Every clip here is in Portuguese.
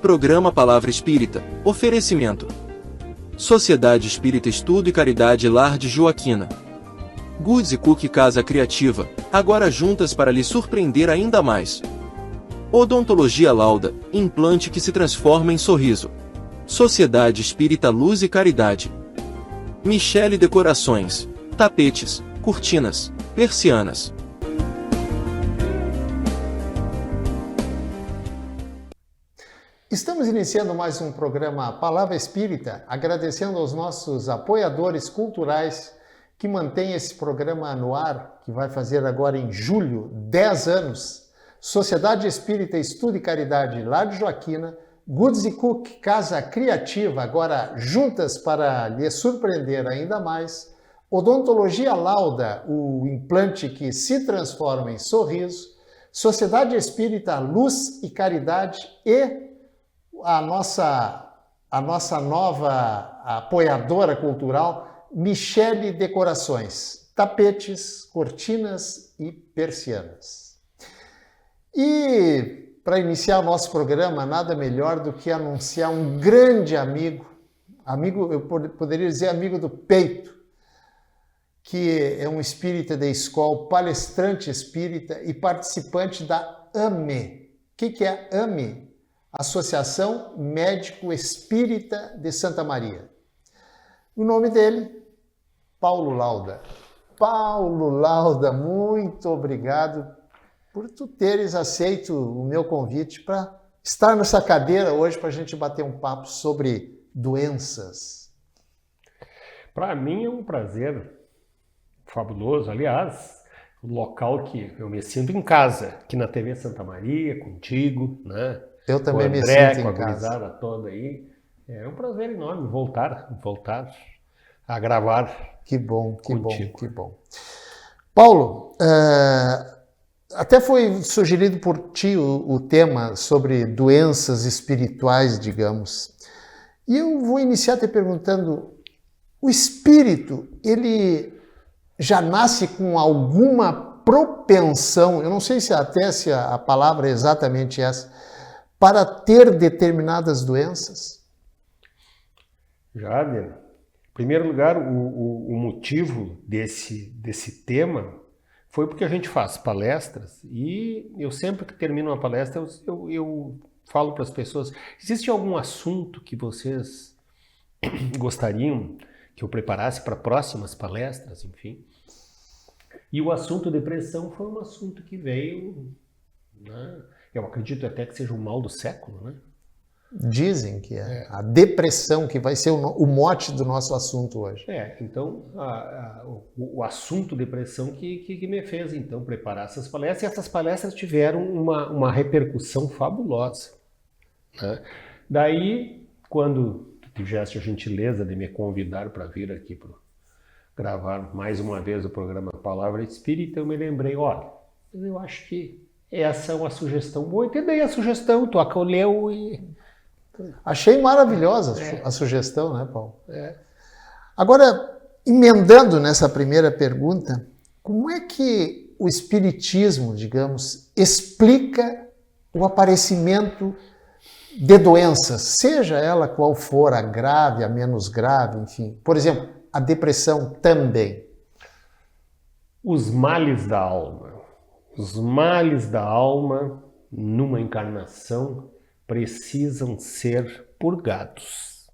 Programa Palavra Espírita. Oferecimento: Sociedade Espírita Estudo e Caridade Lar de Joaquina. Goods e Cook Casa Criativa, agora juntas para lhe surpreender ainda mais. Odontologia Lauda, implante que se transforma em sorriso. Sociedade Espírita Luz e Caridade. Michele Decorações, tapetes, cortinas, persianas. Estamos iniciando mais um programa Palavra Espírita, agradecendo aos nossos apoiadores culturais que mantêm esse programa no ar, que vai fazer agora em julho 10 anos. Sociedade Espírita Estudo e Caridade Lar de Joaquina, Goods e Cook Casa Criativa, agora juntas para lhe surpreender ainda mais. Odontologia Lauda, o implante que se transforma em sorriso. Sociedade Espírita Luz e Caridade e a nossa nova apoiadora cultural, Michele Decorações, tapetes, cortinas e persianas. E para iniciar o nosso programa, nada melhor do que anunciar um grande amigo, eu poderia dizer amigo do peito, que é um espírita da escola, palestrante espírita e participante da AME. O que é a AME? Associação Médico Espírita de Santa Maria. O nome dele, Paulo Lauda. Paulo Lauda, muito obrigado por tu teres aceito o meu convite para estar nessa cadeira hoje para a gente bater um papo sobre doenças. Para mim é um prazer fabuloso, aliás, um local que eu me sinto em casa, aqui na TV Santa Maria, contigo, né? Eu também me André, sinto com em a casa. gurizada toda aí. É um prazer enorme voltar a gravar. Que bom, que contigo. bom, que bom. Paulo, até foi sugerido por ti o tema sobre doenças espirituais, digamos. E eu vou iniciar te perguntando, o espírito, ele já nasce com alguma propensão, eu não sei se a palavra é exatamente essa, para ter determinadas doenças? Jader, em primeiro lugar, o motivo desse tema foi porque a gente faz palestras e eu sempre que termino uma palestra eu falo para as pessoas, existe algum assunto que vocês gostariam que eu preparasse para próximas palestras, enfim? E o assunto depressão foi um assunto que veio, né? Eu acredito até que seja o mal do século, né? Dizem que é. A depressão, que vai ser o mote do nosso assunto hoje. Então, o assunto depressão que me fez, então, preparar essas palestras. E essas palestras tiveram uma repercussão fabulosa, né? Daí, quando tu tiveste a gentileza de me convidar para vir aqui para gravar mais uma vez o programa Palavra Espírita, eu me lembrei, olha, eu acho que essa é uma sugestão boa, e te dei a sugestão, tu acolheu e... Achei maravilhosa a sugestão, né, Paulo? Agora, emendando nessa primeira pergunta, como é que o Espiritismo, digamos, explica o aparecimento de doenças, seja ela qual for, a grave, a menos grave, enfim. Por exemplo, a depressão também. Os males da alma. Os males da alma, numa encarnação, precisam ser purgados.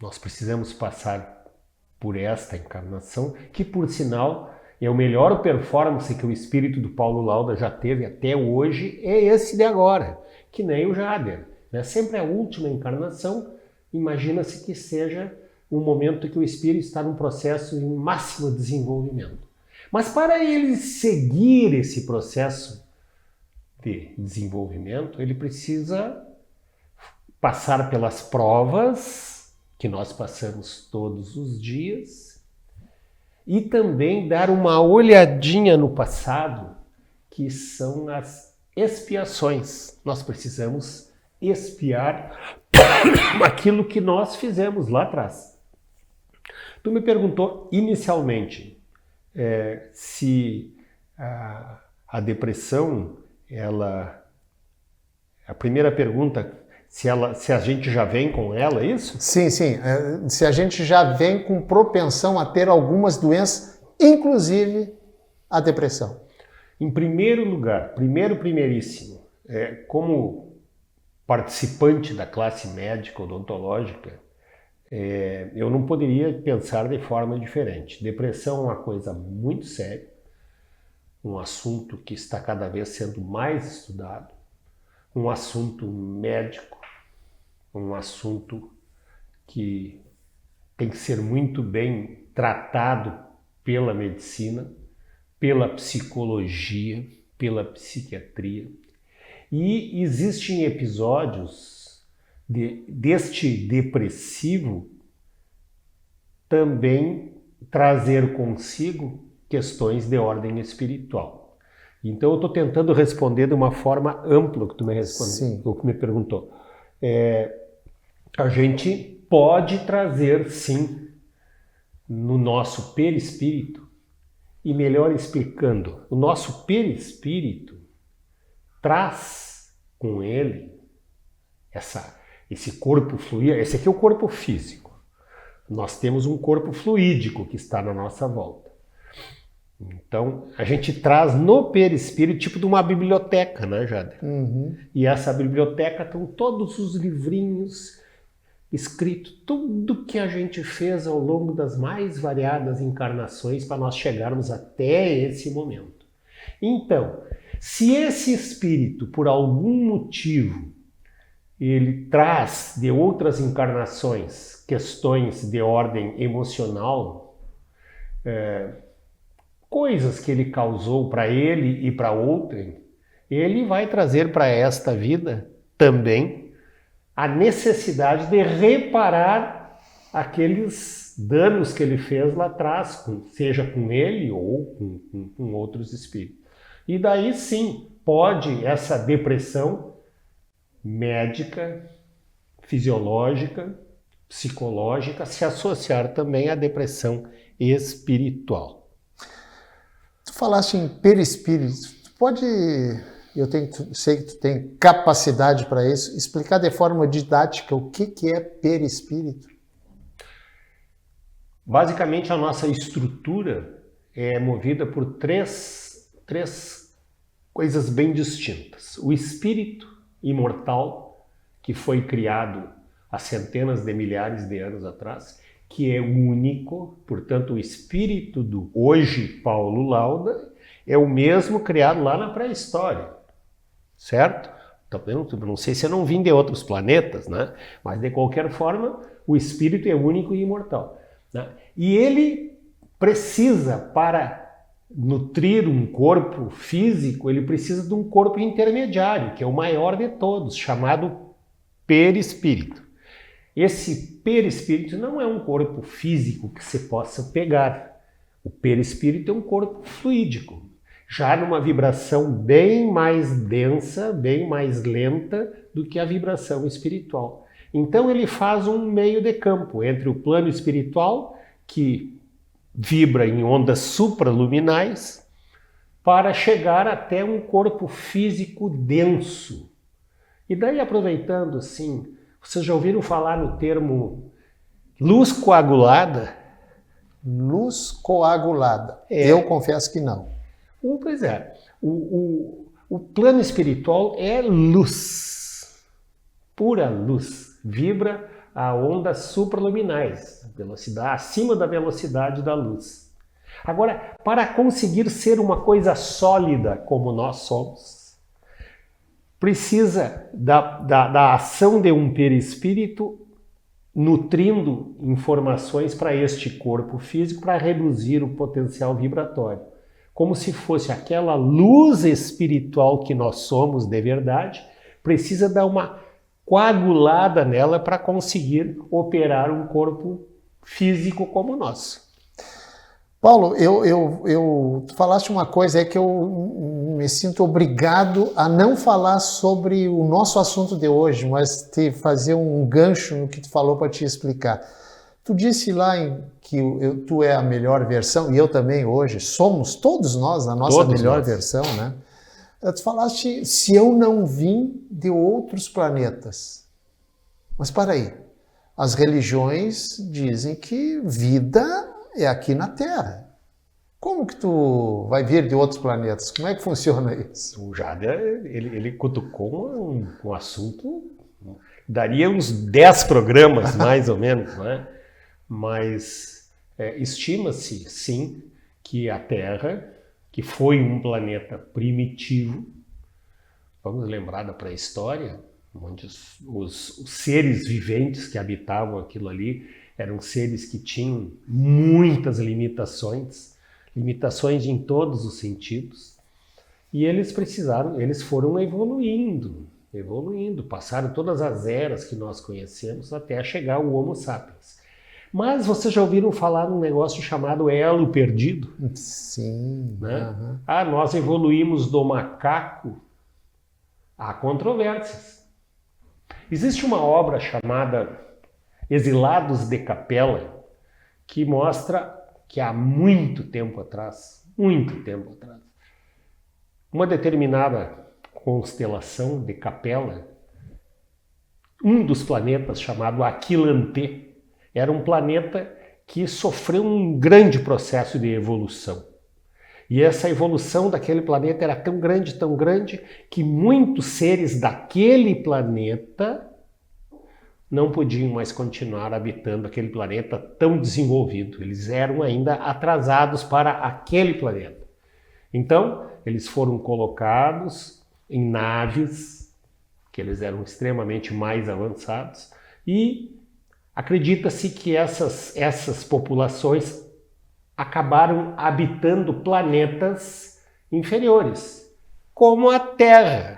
Nós precisamos passar por esta encarnação, que, por sinal, é o melhor performance que o espírito do Paulo Lauda já teve até hoje, é esse de agora, que nem o Jader, né? Sempre a última encarnação, imagina-se que seja um momento que o espírito está num processo em máximo desenvolvimento. Mas para ele seguir esse processo de desenvolvimento, ele precisa passar pelas provas que nós passamos todos os dias e também dar uma olhadinha no passado, que são as expiações. Nós precisamos expiar aquilo que nós fizemos lá atrás. Tu me perguntou inicialmente se a depressão ela A primeira pergunta, se a gente já vem com ela, é isso? Sim. Se a gente já vem com propensão a ter algumas doenças, inclusive a depressão. Em primeiro lugar, primeiríssimo, como participante da classe médica odontológica, eu não poderia pensar de forma diferente. Depressão é uma coisa muito séria, um assunto que está cada vez sendo mais estudado, um assunto médico, um assunto que tem que ser muito bem tratado pela medicina, pela psicologia, pela psiquiatria. E existem episódios deste depressivo também trazer consigo questões de ordem espiritual. Então eu estou tentando responder de uma forma ampla o que tu me respondeu, o que me perguntou. A gente pode trazer, sim, no nosso perispírito, e melhor explicando, o nosso perispírito traz com ele esse corpo fluido. Esse aqui é o corpo físico. Nós temos um corpo fluídico que está na nossa volta. Então, a gente traz no perispírito tipo de uma biblioteca, né, Jader? Uhum. E essa biblioteca estão todos os livrinhos escritos, tudo que a gente fez ao longo das mais variadas encarnações para nós chegarmos até esse momento. Então, se esse espírito, por algum motivo, ele traz de outras encarnações questões de ordem emocional, coisas que ele causou para ele e para outrem, ele vai trazer para esta vida também a necessidade de reparar aqueles danos que ele fez lá atrás, seja com ele ou com outros espíritos. E daí sim, pode essa depressão médica, fisiológica, psicológica se associar também à depressão espiritual. Tu falaste em perispírito. Tu pode, sei que tu tem capacidade para isso, explicar de forma didática o que é perispírito? Basicamente, a nossa estrutura é movida por três coisas bem distintas. O espírito imortal, que foi criado há centenas de milhares de anos atrás, que é único, portanto, o espírito do hoje Paulo Lauda é o mesmo criado lá na pré-história, certo? Então, não sei se eu não vim de outros planetas, né? Mas de qualquer forma, o espírito é único e imortal, né? E ele precisa, para nutrir um corpo físico, ele precisa de um corpo intermediário, que é o maior de todos, chamado perispírito. Esse perispírito não é um corpo físico que se possa pegar. O perispírito é um corpo fluídico, já numa vibração bem mais densa, bem mais lenta do que a vibração espiritual. Então ele faz um meio de campo entre o plano espiritual, que vibra em ondas supraluminais, para chegar até um corpo físico denso. E daí, aproveitando assim, vocês já ouviram falar no termo luz coagulada? Luz coagulada. Eu confesso que não. Pois é. O plano espiritual é luz, pura luz. Vibra a ondas supraluminais, velocidade acima da velocidade da luz. Agora, para conseguir ser uma coisa sólida como nós somos, precisa da ação de um perispírito nutrindo informações para este corpo físico para reduzir o potencial vibratório. Como se fosse aquela luz espiritual que nós somos de verdade, precisa dar uma coagulada nela para conseguir operar um corpo físico como o nosso. Paulo, tu falaste uma coisa aí que eu me sinto obrigado a não falar sobre o nosso assunto de hoje, mas te fazer um gancho no que tu falou para te explicar. Tu disse lá que tu é a melhor versão, e eu também hoje, somos todos nós a nossa melhor versão, né? Tu falaste, se eu não vim de outros planetas. Mas para aí, as religiões dizem que vida é aqui na Terra. Como que tu vai vir de outros planetas? Como é que funciona isso? O Jader, ele cutucou um assunto, daria uns 10 programas, mais ou menos, né? Mas estima-se, sim, que a Terra, que foi um planeta primitivo, vamos lembrar da pré-história, onde os seres viventes que habitavam aquilo ali eram seres que tinham muitas limitações em todos os sentidos, e eles foram evoluindo, passaram todas as eras que nós conhecemos até chegar ao Homo sapiens. Mas vocês já ouviram falar num negócio chamado elo perdido? Sim. Né? Nós evoluímos do macaco. Há controvérsias. Existe uma obra chamada Exilados de Capela, que mostra que há muito tempo atrás, uma determinada constelação de Capela, um dos planetas chamado Aquilantê, era um planeta que sofreu um grande processo de evolução. E essa evolução daquele planeta era tão grande, que muitos seres daquele planeta não podiam mais continuar habitando aquele planeta tão desenvolvido. Eles eram ainda atrasados para aquele planeta. Então, eles foram colocados em naves, que eles eram extremamente mais avançados, e acredita-se que essas populações acabaram habitando planetas inferiores, como a Terra.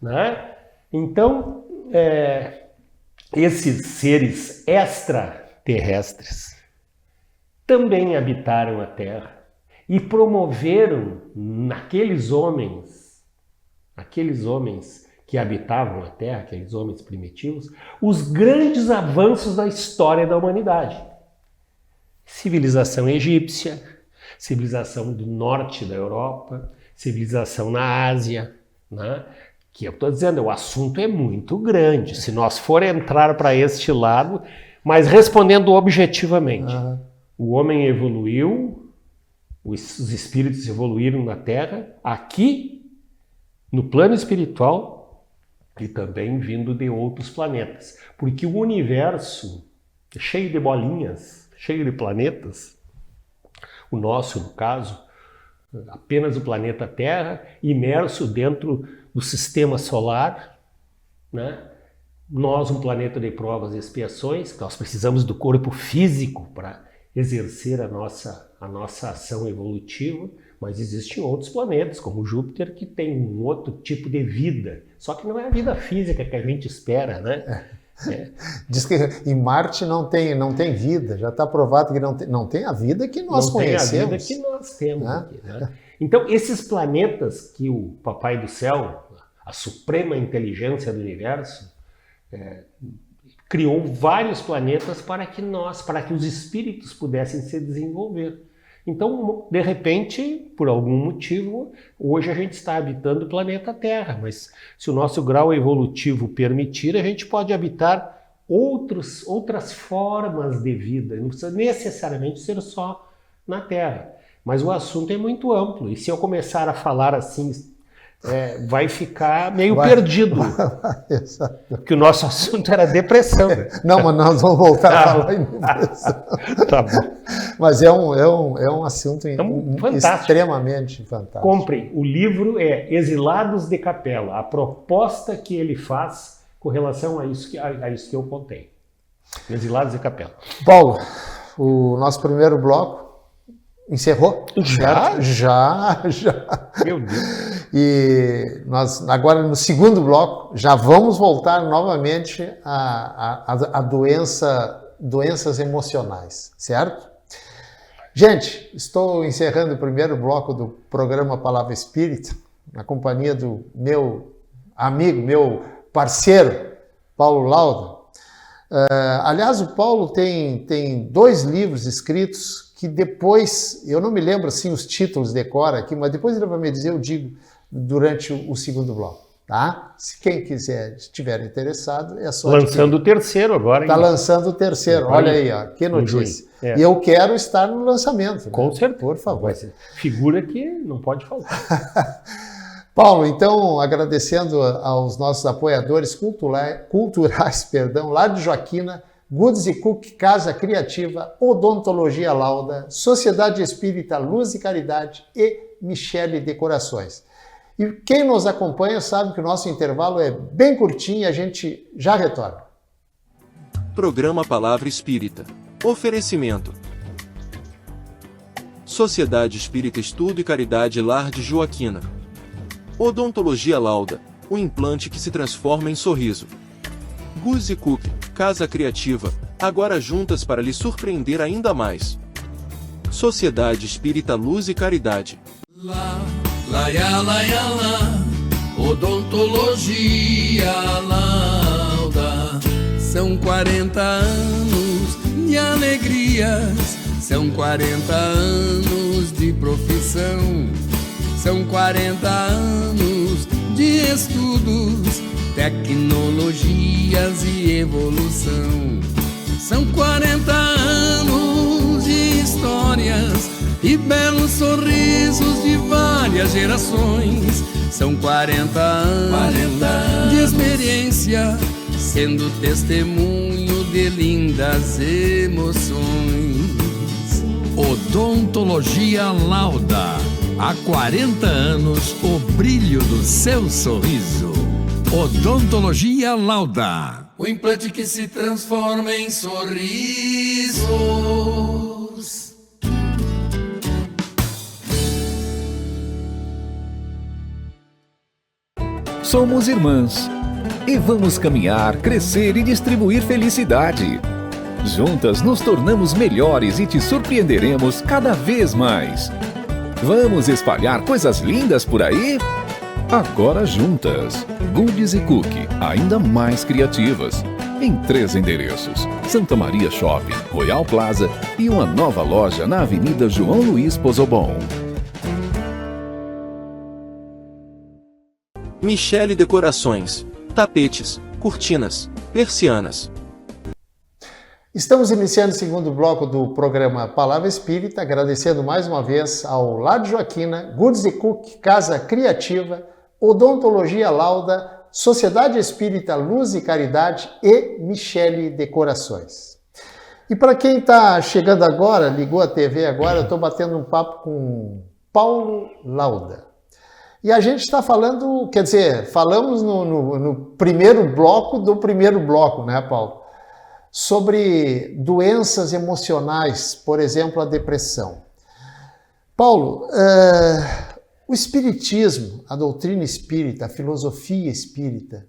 Né? Então, esses seres extraterrestres também habitaram a Terra e promoveram naqueles homens que habitavam a Terra, aqueles homens primitivos, os grandes avanços da história da humanidade. Civilização egípcia, civilização do norte da Europa, civilização na Ásia, né? Que eu estou dizendo, o assunto é muito grande, se nós for entrar para este lado, mas respondendo objetivamente. O homem evoluiu, os espíritos evoluíram na Terra, aqui, no plano espiritual, e também vindo de outros planetas. Porque o universo é cheio de bolinhas, cheio de planetas, o nosso, no caso, apenas o planeta Terra, imerso dentro do sistema solar, né? Nós, um planeta de provas e expiações, nós precisamos do corpo físico para exercer a nossa ação evolutiva, mas existem outros planetas, como Júpiter, que tem um outro tipo de vida, só que não é a vida física que a gente espera, né? Diz que em Marte não tem vida, já está provado que não tem a vida que nós conhecemos. Não tem a vida que nós temos aqui, né? Então, esses planetas que o Papai do Céu, a suprema inteligência do universo, criou vários planetas para que os espíritos pudessem se desenvolver. Então, de repente, por algum motivo, hoje a gente está habitando o planeta Terra, mas se o nosso grau evolutivo permitir, a gente pode habitar outras formas de vida, não precisa necessariamente ser só na Terra. Mas o assunto é muito amplo, e se eu começar a falar assim, vai ficar meio perdido. Exato. Porque o nosso assunto era depressão. Não, mas nós vamos voltar a falar em depressão. Tá bom. Mas é um assunto extremamente fantástico. Comprem. O livro é Exilados de Capela, a proposta que ele faz com relação a isso que eu contei. Exilados de Capela. Paulo, o nosso primeiro bloco encerrou? Já. Meu Deus. E nós, agora no segundo bloco, já vamos voltar novamente a doenças emocionais, certo? Gente, estou encerrando o primeiro bloco do programa Palavra Espírita, na companhia do meu amigo, meu parceiro, Paulo Lauda. Aliás, o Paulo tem 2 livros escritos que depois, eu não me lembro assim os títulos decora aqui, mas depois ele vai me dizer, eu digo durante o segundo bloco, tá? Se quem quiser, estiver interessado, é só lançando o terceiro agora. Está lançando o terceiro, olha aí, ó, que notícia. E eu quero estar no lançamento. Com certeza. Por favor. Figura que não pode faltar. Paulo, então, agradecendo aos nossos apoiadores culturais, lá de Joaquina, Goods e Cook Casa Criativa, Odontologia Lauda, Sociedade Espírita Luz e Caridade e Michele Decorações. E quem nos acompanha sabe que o nosso intervalo é bem curtinho e a gente já retorna. Programa Palavra Espírita. Oferecimento. Sociedade Espírita Estudo e Caridade Lar de Joaquina. Odontologia Lauda, o implante que se transforma em sorriso. Goods e Cook, Casa Criativa, agora juntas para lhe surpreender ainda mais. Sociedade Espírita Luz e Caridade. Odontologia Lauda. São 40 anos de alegrias, são 40 anos de profissão, são 40 anos de estudos, tecnologias e evolução. São 40 anos de histórias e belos sorrisos de várias gerações. São 40 anos de experiência, sendo testemunho de lindas emoções. Odontologia Lauda. Há 40 anos, o brilho do seu sorriso. Odontologia Lauda. O implante que se transforma em sorrisos. Somos irmãs e vamos caminhar, crescer e distribuir felicidade. Juntas nos tornamos melhores e te surpreenderemos cada vez mais. Vamos espalhar coisas lindas por aí? Agora juntas. Goods e Cook, ainda mais criativas. Em 3 endereços: Santa Maria Shopping, Royal Plaza e uma nova loja na Avenida João Luiz Pozobon. Michele Decorações. Tapetes, cortinas, persianas. Estamos iniciando o segundo bloco do programa Palavra Espírita, agradecendo mais uma vez ao Lar de Joaquina, Goods e Cook, Casa Criativa, Odontologia Lauda, Sociedade Espírita Luz e Caridade e Michele Decorações. E para quem está chegando agora, ligou a TV agora, eu estou batendo um papo com Paulo Lauda. E a gente está falando, quer dizer, falamos no primeiro bloco do primeiro bloco, né, Paulo? Sobre doenças emocionais, por exemplo, a depressão. Paulo, o espiritismo, a doutrina espírita, a filosofia espírita,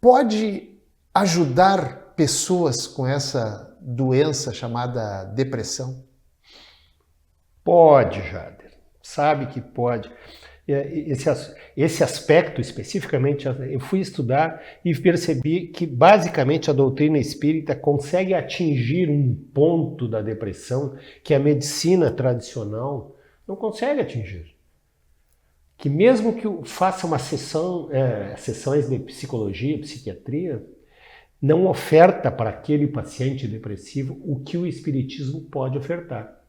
pode ajudar pessoas com essa doença chamada depressão? Pode, Jader. Sabe que pode. Esse aspecto especificamente eu fui estudar e percebi que basicamente a doutrina espírita consegue atingir um ponto da depressão que a medicina tradicional não consegue atingir. Que mesmo que faça uma sessões de psicologia, psiquiatria, não oferta para aquele paciente depressivo o que o espiritismo pode ofertar.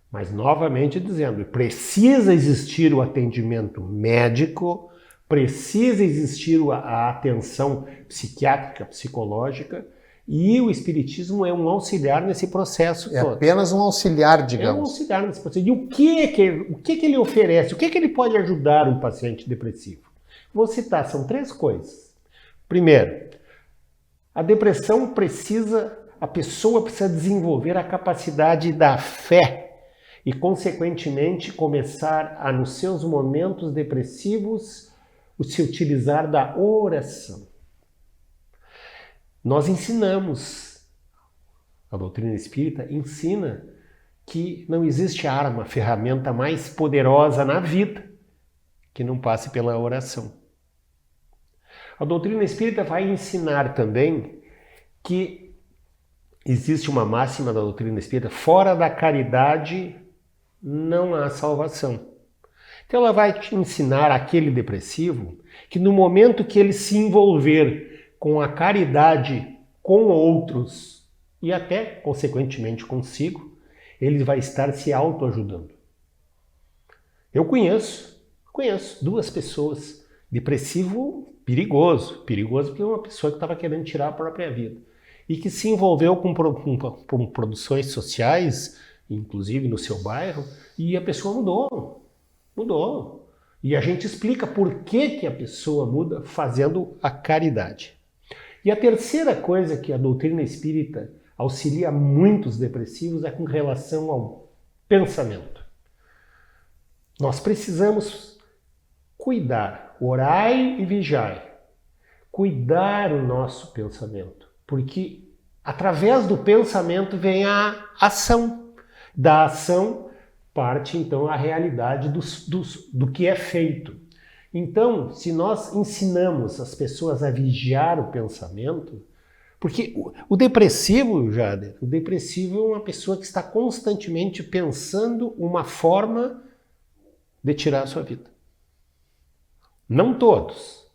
Mas, novamente dizendo, precisa existir o atendimento médico, precisa existir a atenção psiquiátrica, psicológica, e o espiritismo é um auxiliar nesse processo todo. É apenas um auxiliar, digamos. É um auxiliar nesse processo. E o que ele oferece? O que ele pode ajudar um paciente depressivo? Vou citar, são 3 coisas. Primeiro, a depressão a pessoa precisa desenvolver a capacidade da fé e, consequentemente, começar a, nos seus momentos depressivos, se utilizar da oração. Nós ensinamos, a doutrina espírita ensina que não existe arma, ferramenta mais poderosa na vida que não passe pela oração. A doutrina espírita vai ensinar também que existe uma máxima da doutrina espírita: fora da caridade não há salvação. Então ela vai te ensinar aquele depressivo que no momento que ele se envolver com a caridade com outros e até, consequentemente, consigo, ele vai estar se autoajudando. Eu conheço 2 pessoas, depressivo perigoso porque é uma pessoa que estava querendo tirar a própria vida e que se envolveu com produções sociais, inclusive no seu bairro, e a pessoa mudou. E a gente explica por que a pessoa muda fazendo a caridade. E a terceira coisa que a doutrina espírita auxilia muitos depressivos é com relação ao pensamento. Nós precisamos cuidar, orai e vigiai, cuidar o nosso pensamento, porque através do pensamento vem a ação. Da ação parte então a realidade do que é feito. Então, se nós ensinamos as pessoas a vigiar o pensamento, porque o depressivo, Jader, o depressivo é uma pessoa que está constantemente pensando uma forma de tirar a sua vida. Não todos,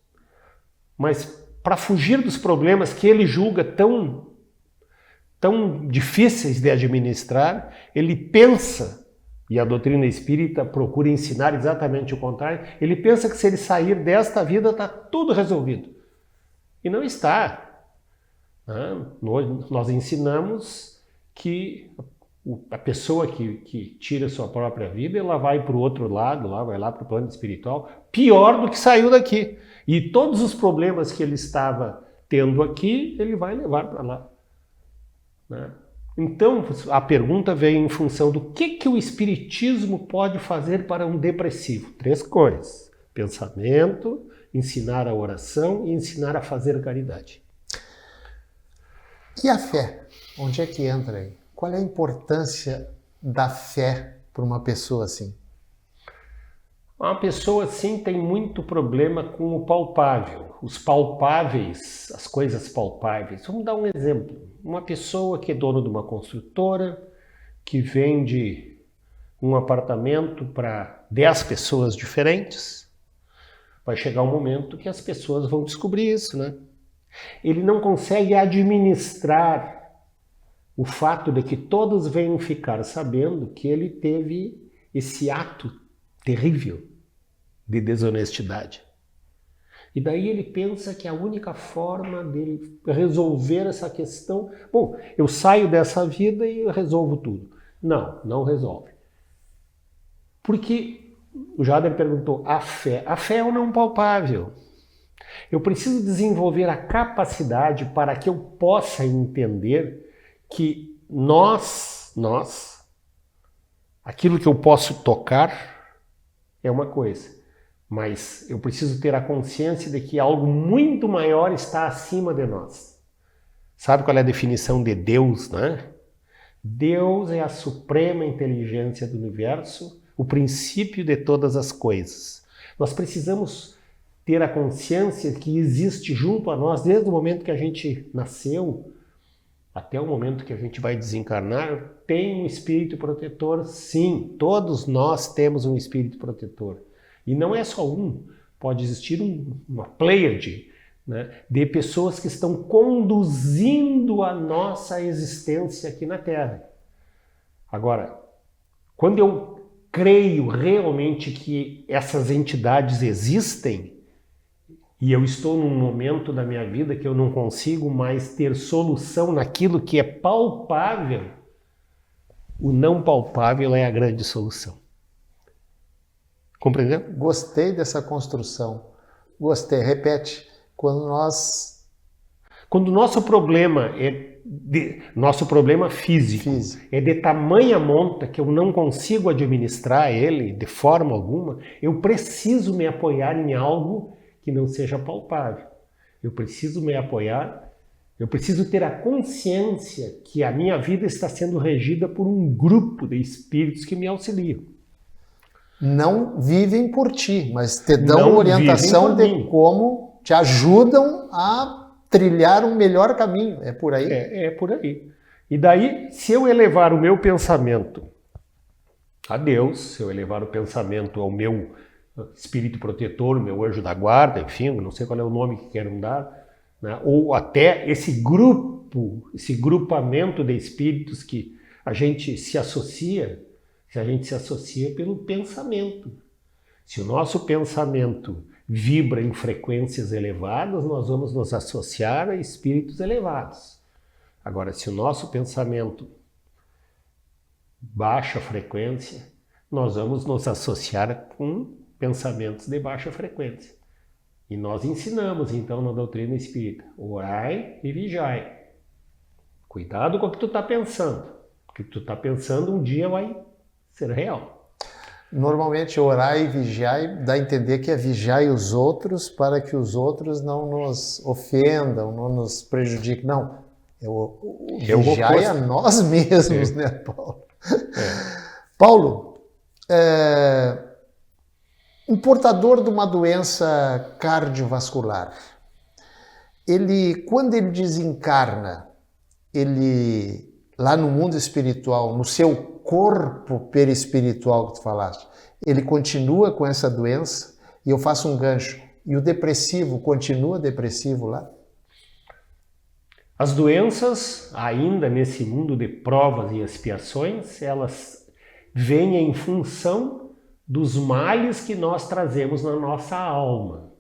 mas para fugir dos problemas que ele julga tão difíceis de administrar, ele pensa, e a doutrina espírita procura ensinar exatamente o contrário, ele pensa que se ele sair desta vida está tudo resolvido. E não está. Nós ensinamos que a pessoa que tira a sua própria vida, ela vai para o outro lado, vai lá para o plano espiritual, pior do que saiu daqui. E todos os problemas que ele estava tendo aqui, ele vai levar para lá. Então, a pergunta vem em função do que o espiritismo pode fazer para um depressivo. 3 coisas: pensamento, ensinar a oração e ensinar a fazer caridade. E a fé? Onde é que entra aí? Qual é a importância da fé para uma pessoa assim? Uma pessoa assim tem muito problema com o palpável, os palpáveis, as coisas palpáveis. Vamos dar um exemplo. Uma pessoa que é dona de uma construtora, que vende um apartamento para 10 pessoas diferentes, vai chegar um momento que as pessoas vão descobrir isso, né? Ele não consegue administrar o fato de que todos venham ficar sabendo que ele teve esse ato terrível de desonestidade. E daí ele pensa que a única forma dele resolver essa questão... Bom, eu saio dessa vida e eu resolvo tudo. Não resolve. Porque o Jader perguntou, a fé é um não palpável. Eu preciso desenvolver a capacidade para que eu possa entender que nós, aquilo que eu posso tocar é uma coisa, mas eu preciso ter a consciência de que algo muito maior está acima de nós. Sabe qual é a definição de Deus, né? Deus é a suprema inteligência do universo, o princípio de todas as coisas. Nós precisamos ter a consciência que existe junto a nós, desde o momento que a gente nasceu, até o momento que a gente vai desencarnar, tem um espírito protetor, sim. Todos nós temos um espírito protetor. E não é só um. Pode existir uma pleiade, né, de pessoas que estão conduzindo a nossa existência aqui na Terra. Agora, quando eu creio realmente que essas entidades existem, e eu estou num momento da minha vida que eu não consigo mais ter solução naquilo que é palpável, o não palpável é a grande solução. Compreendeu? Gostei dessa construção. Gostei. Repete. Quando o nosso problema nosso problema físico é de tamanha monta que eu não consigo administrar ele de forma alguma, eu preciso me apoiar em algo que não seja palpável. Eu preciso me apoiar, eu preciso ter a consciência que a minha vida está sendo regida por um grupo de espíritos que me auxiliam. Não vivem por ti, mas te dão orientação de como te ajudam a trilhar um melhor caminho. É por aí? É por aí. E daí, se eu elevar o meu pensamento a Deus, se eu elevar o pensamento ao meu espírito protetor, o meu anjo da guarda, enfim, não sei qual é o nome que queiram dar, né? Ou até esse grupo, esse grupamento de espíritos que a gente se associa, se a gente se associa pelo pensamento. Se o nosso pensamento vibra em frequências elevadas, nós vamos nos associar a espíritos elevados. Agora, se o nosso pensamento baixa frequência, nós vamos nos associar com pensamentos de baixa frequência. E nós ensinamos, então, na doutrina espírita, orai e vigiai. Cuidado com o que tu está pensando. O que tu está pensando um dia vai ser real. Normalmente, orai e vigiai dá a entender que é vigiai os outros para que os outros não nos ofendam, não nos prejudiquem. Não, vigiai a nós mesmos, né, Paulo? Paulo, um portador de uma doença cardiovascular, quando ele desencarna, ele, lá no mundo espiritual, no seu corpo perispiritual que tu falaste, ele continua com essa doença, e eu faço um gancho, e o depressivo continua depressivo lá? As doenças, ainda nesse mundo de provas e expiações, elas vêm em função dos males que nós trazemos na nossa alma.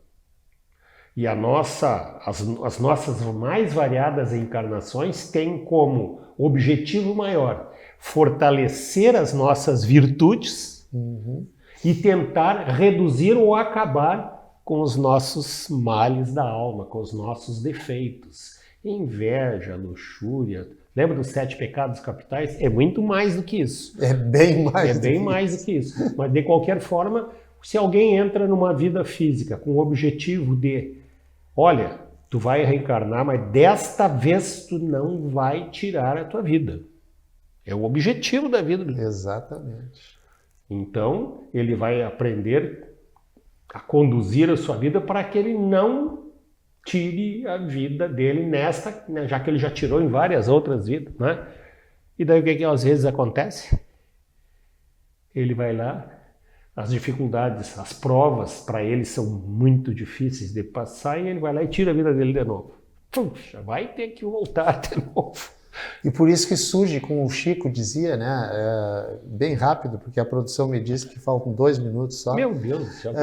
E as nossas mais variadas encarnações têm como objetivo maior fortalecer as nossas virtudes e tentar reduzir ou acabar com os nossos males da alma, com os nossos defeitos. Inveja, luxúria. Lembra dos 7 pecados capitais? É muito mais do que isso. É bem mais do que isso. Mas, de qualquer forma, se alguém entra numa vida física com o objetivo de, olha, tu vai reencarnar, mas desta vez tu não vai tirar a tua vida. É o objetivo da vida. Exatamente. Então, ele vai aprender a conduzir a sua vida para que ele não tire a vida dele nesta, né, já que ele já tirou em várias outras vidas, né? E daí o que às vezes acontece? Ele vai lá, as dificuldades, as provas para ele são muito difíceis de passar e ele vai lá e tira a vida dele de novo. Puxa, vai ter que voltar de novo. E por isso que surge, como o Chico dizia, né, bem rápido, porque a produção me disse que faltam 2 minutos só. Meu Deus do céu,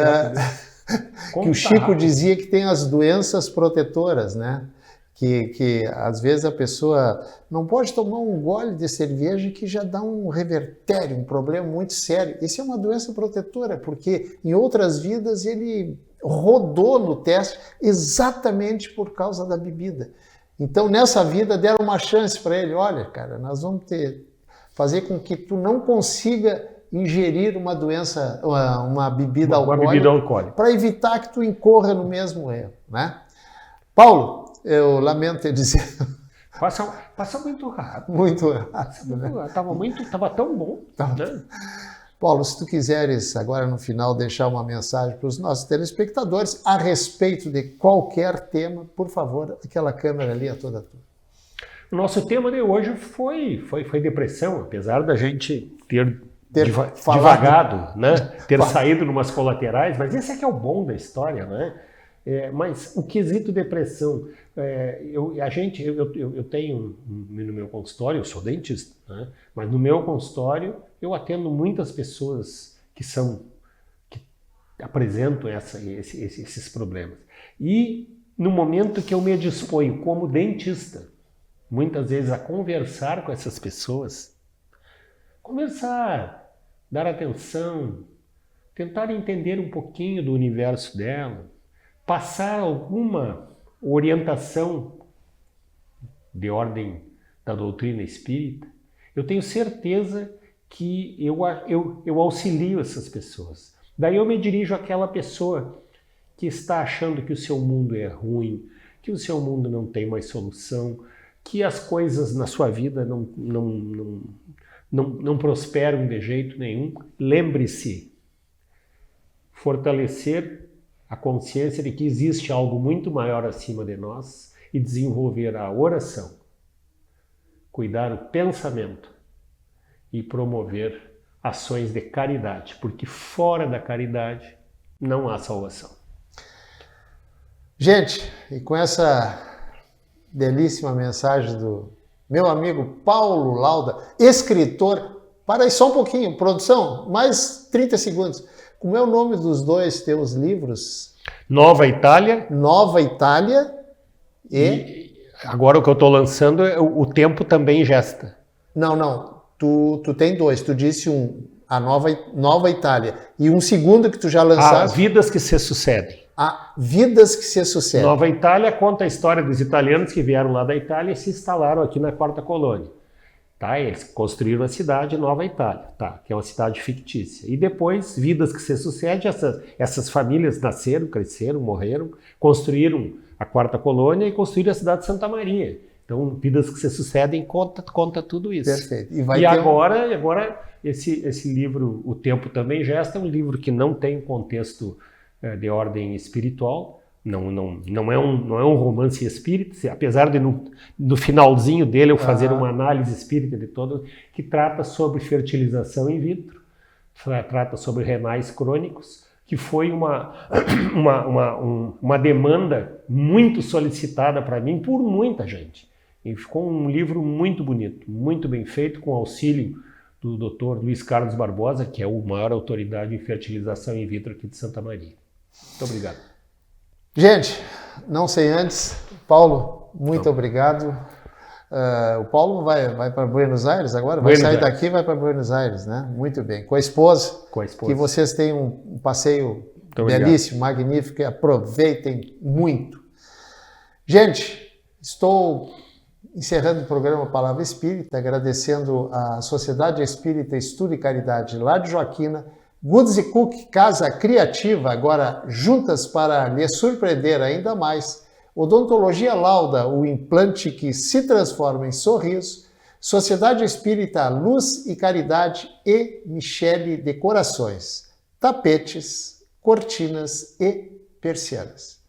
que o Chico dizia que tem as doenças protetoras, né? Que às vezes a pessoa não pode tomar um gole de cerveja que já dá um revertério, um problema muito sério. Isso é uma doença protetora, porque em outras vidas ele rodou no teste exatamente por causa da bebida. Então nessa vida deram uma chance para ele, olha, cara, nós vamos fazer com que tu não consiga ingerir uma doença, uma bebida alcoólica, para evitar que tu incorra no mesmo erro, né? Paulo, eu lamento te dizer. Passa muito rápido. Muito rápido, né? Tava tão bom. Né? Paulo, se tu quiseres agora no final deixar uma mensagem para os nossos telespectadores a respeito de qualquer tema, por favor, aquela câmera ali é toda tua. O nosso tema de hoje foi depressão, apesar da gente ter divagado, né? Ter saído numas colaterais, mas esse é que é o bom da história, né? Mas o quesito depressão, eu tenho no meu consultório, eu sou dentista, né? Mas no meu consultório eu atendo muitas pessoas que apresentam esses problemas. E no momento que eu me disponho como dentista, muitas vezes a conversar com essas pessoas, dar atenção, tentar entender um pouquinho do universo dela, passar alguma orientação de ordem da doutrina espírita, eu tenho certeza que eu auxilio essas pessoas. Daí eu me dirijo àquela pessoa que está achando que o seu mundo é ruim, que o seu mundo não tem mais solução, que as coisas na sua vida não prosperam de jeito nenhum. Lembre-se, fortalecer a consciência de que existe algo muito maior acima de nós e desenvolver a oração, cuidar o pensamento e promover ações de caridade, porque fora da caridade não há salvação. Gente, e com essa belíssima mensagem do meu amigo Paulo Lauda, escritor, para aí só um pouquinho, produção, mais 30 segundos. Como é o nome dos dois teus livros? Nova Itália. Nova Itália e agora o que eu estou lançando é O Tempo Também Gesta. Não. Tu tem dois. Tu disse a Nova Itália. E um segundo que tu já lançaste. Vidas que se sucedem. Vidas que se sucedem. Nova Itália conta a história dos italianos que vieram lá da Itália e se instalaram aqui na Quarta Colônia. Tá? Eles construíram a cidade Nova Itália, tá? Que é uma cidade fictícia. E depois, Vidas que se sucedem, essas famílias nasceram, cresceram, morreram, construíram a Quarta Colônia e construíram a cidade de Santa Maria. Então, Vidas que se sucedem conta tudo isso. Perfeito. E agora esse livro, O Tempo Também Gesta, é um livro que não tem contexto de ordem espiritual, não é um romance espírita, apesar de no finalzinho dele eu fazer uma análise espírita de todo, que trata sobre fertilização in vitro, trata sobre renais crônicos, que foi uma demanda muito solicitada para mim por muita gente. E ficou um livro muito bonito, muito bem feito, com auxílio do Dr. Luiz Carlos Barbosa, que é a maior autoridade em fertilização in vitro aqui de Santa Maria. Muito obrigado. Gente, não sei antes, Paulo, muito obrigado. O Paulo vai para Buenos Aires agora? Vai sair daqui e vai para Buenos Aires, né? Muito bem. Com a esposa. Que vocês tenham um passeio belíssimo, magnífico e aproveitem muito. Gente, estou encerrando o programa Palavra Espírita, agradecendo à Sociedade Espírita Estudo e Caridade lá de Joaquina, Goods e Cook, Casa Criativa, agora juntas para lhe surpreender ainda mais, Odontologia Lauda, o implante que se transforma em sorriso, Sociedade Espírita Luz e Caridade e Michele Decorações, tapetes, cortinas e persianas.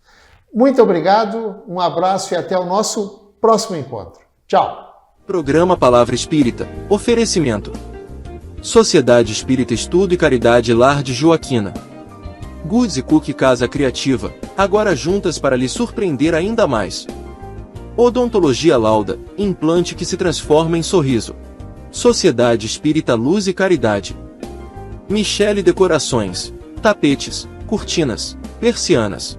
Muito obrigado, um abraço e até o nosso próximo encontro. Tchau! Programa Palavra Espírita. Oferecimento: Sociedade Espírita Estudo e Caridade Lar de Joaquina. Goods e Cook Casa Criativa, agora juntas para lhe surpreender ainda mais. Odontologia Lauda, implante que se transforma em sorriso. Sociedade Espírita Luz e Caridade. Michele Decorações, tapetes, cortinas, persianas.